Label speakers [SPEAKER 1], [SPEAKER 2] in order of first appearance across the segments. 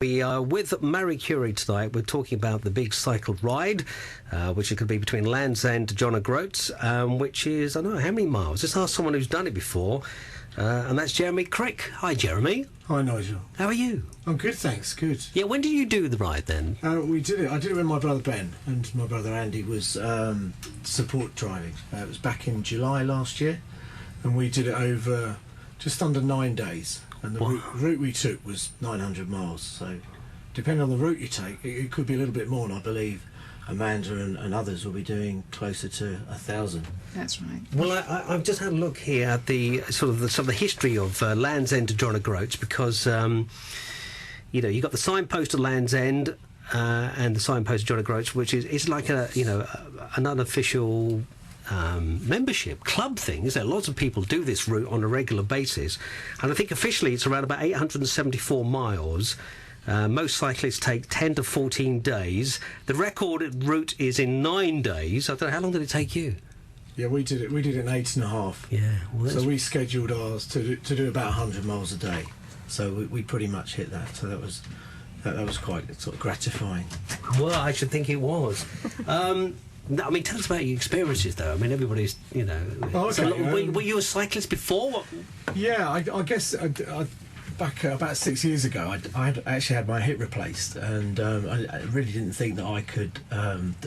[SPEAKER 1] We are with Marie Curie tonight. We're talking about the big cycle ride, which it could be between Land's End to John O'Groats, which is, I don't know, how many miles? Just ask someone who's done it before, and that's Jeremy Crick. Hi, Jeremy.
[SPEAKER 2] Hi, Nigel.
[SPEAKER 1] How are you?
[SPEAKER 2] I'm good, thanks. Good.
[SPEAKER 1] Yeah, when did you do the ride then?
[SPEAKER 2] We did it. I did it with my brother Ben, and my brother Andy was support driving. It was back in July last year, and we did it over just under 9 days. And the route we took was 900 miles, so depending on the route you take, it could be a little bit more, and I believe Amanda and others will be doing closer to 1,000.
[SPEAKER 3] That's right.
[SPEAKER 1] Well, I've just had a look here at the sort of the history of Land's End to John O'Groats, because you know, you got the signpost to Land's End and the signpost to John O'Groats, which is like an unofficial membership club thing, isn't it? Lots of people do this route on a regular basis, and I think officially it's around about 874 miles. Most cyclists take 10 to 14 days. The record route is in 9 days. I don't know, how long did it take you?
[SPEAKER 2] Yeah, we did it in 8.5.
[SPEAKER 1] Yeah. Well,
[SPEAKER 2] so we scheduled ours to do about 100 miles a day. So we pretty much hit that. So that was quite sort of gratifying.
[SPEAKER 1] Well, I should think it was. I mean, tell us about your experiences, though. I mean, everybody's, you know...
[SPEAKER 2] Oh, okay.
[SPEAKER 1] Were you a cyclist before?
[SPEAKER 2] Yeah, I guess back about 6 years ago, I actually had my hip replaced, and I really didn't think that I could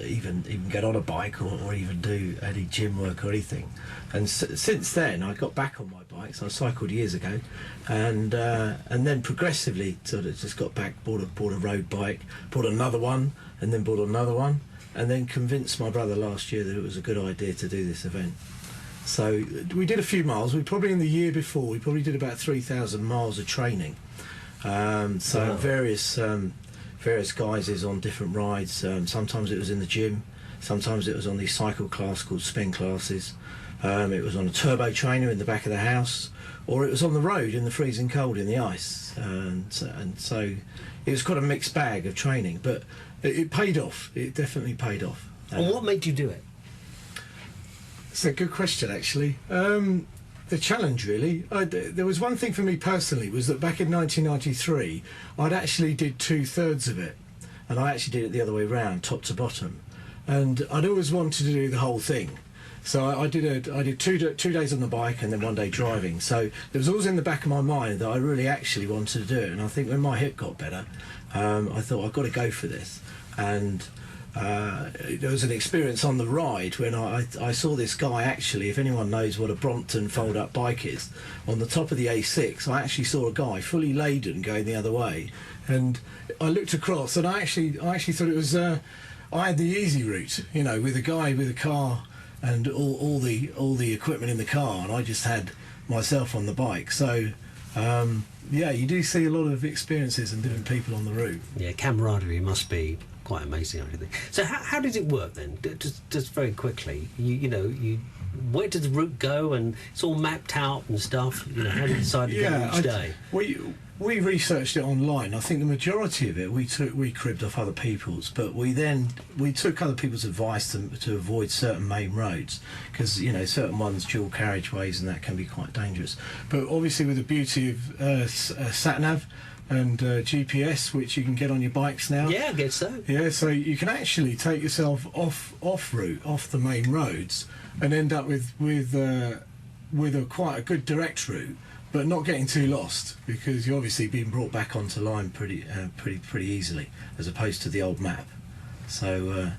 [SPEAKER 2] even get on a bike or even do any gym work or anything. And since then, I got back on my bike. So I cycled years ago, and then progressively sort of just got back, bought a road bike, bought another one, and then bought another one. And then convinced my brother last year that it was a good idea to do this event. So we did a few miles. In the year before, we probably did about 3,000 miles of training. Wow. Various guises on different rides. Sometimes it was in the gym. Sometimes it was on these cycle class called spin classes. It was on a turbo trainer in the back of the house, or it was on the road in the freezing cold in the ice. And so it was quite a mixed bag of training, but it paid off. It definitely paid off.
[SPEAKER 1] And what made you do it?
[SPEAKER 2] It's a good question, actually. The challenge, really. There was one thing for me personally, was that back in 1993, I'd actually did 2/3 of it, and I actually did it the other way round, top to bottom. And I'd always wanted to do the whole thing. So I did 2 days on the bike and then 1 day driving. So there was always in the back of my mind that I really actually wanted to do it. And I think when my hip got better, I thought I've got to go for this. And there was an experience on the ride when I saw this guy, actually, if anyone knows what a Brompton fold-up bike is, on the top of the A6, I actually saw a guy fully laden going the other way. And I looked across, and I actually thought it was... I had the easy route, you know, with a guy with a car and all the equipment in the car, and I just had myself on the bike. So yeah, you do see a lot of experiences and different people on the route. Yeah,
[SPEAKER 1] camaraderie must be quite amazing, I think. So how does it work then? Just very quickly, where does the route go, and it's all mapped out and stuff? You know, how do you decide to go each day?
[SPEAKER 2] We researched it online. I think the majority of it we cribbed off other people's, but we took other people's advice to avoid certain main roads, because certain ones, dual carriageways, and that can be quite dangerous. But obviously, with the beauty of sat-nav and GPS, which you can get on your bikes now.
[SPEAKER 1] Yeah, I guess so.
[SPEAKER 2] Yeah, so you can actually take yourself off route, off the main roads, and end up with quite a good direct route, but not getting too lost, because you're obviously being brought back onto line pretty easily, as opposed to the old map. So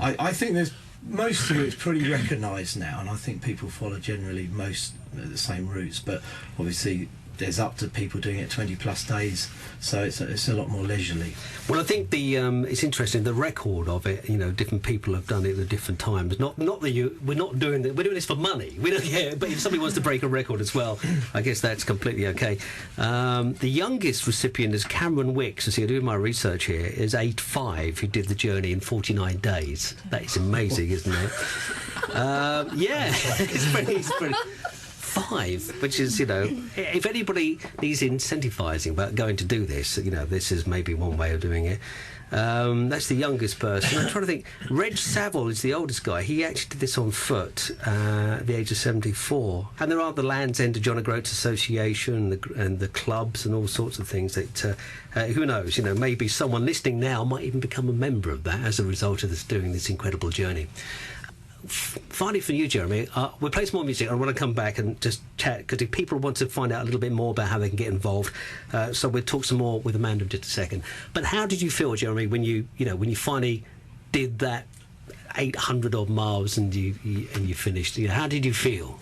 [SPEAKER 2] I think most of it's pretty recognised now, and I think people follow generally most the same routes, but obviously there's up to people doing it 20 plus days, so it's a lot more leisurely.
[SPEAKER 1] Well, I think it's interesting, the record of it. Different people have done it at different times. Not that we're not doing that. We're doing this for money. We don't care. But if somebody wants to break a record as well, I guess that's completely okay. The youngest recipient is Cameron Wicks. As I'm doing my research here, is 85, who did the journey in 49 days. That is amazing, isn't it? Yeah, it's pretty. 5, which is, you know, if anybody needs incentivising about going to do this, you know, this is maybe one way of doing it. That's the youngest person. I'm trying to think. Reg Saville is the oldest guy. He actually did this on foot at the age of 74. And there are the Land's End to John O'Groats Association and the clubs and all sorts of things that, who knows, you know, maybe someone listening now might even become a member of that as a result of this, doing this incredible journey. Finally, for you, Jeremy, we'll play some more music. I want to come back and just chat, because if people want to find out a little bit more about how they can get involved, so we'll talk some more with Amanda in just a second. But how did you feel, Jeremy, when you finally did that 800 odd miles and you finished? You know, how did you feel?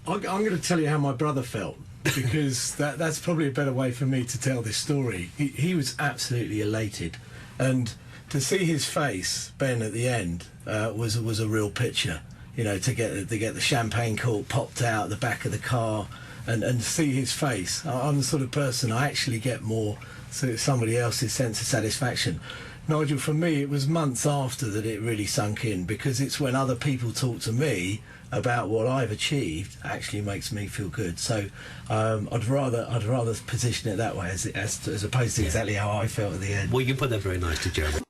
[SPEAKER 2] I'm going to tell you how my brother felt, because that's probably a better way for me to tell this story. He was absolutely elated, and to see his face, Ben, at the end was a real picture. You know, to get the champagne cork popped out the back of the car, and see his face. I'm the sort of person, I actually get more somebody else's sense of satisfaction. Nigel, for me, it was months after that it really sunk in, because it's when other people talk to me about what I've achieved actually makes me feel good. So I'd rather position it that way as opposed to exactly how I felt at the end.
[SPEAKER 1] Well, you put that very nicely, Jeremy.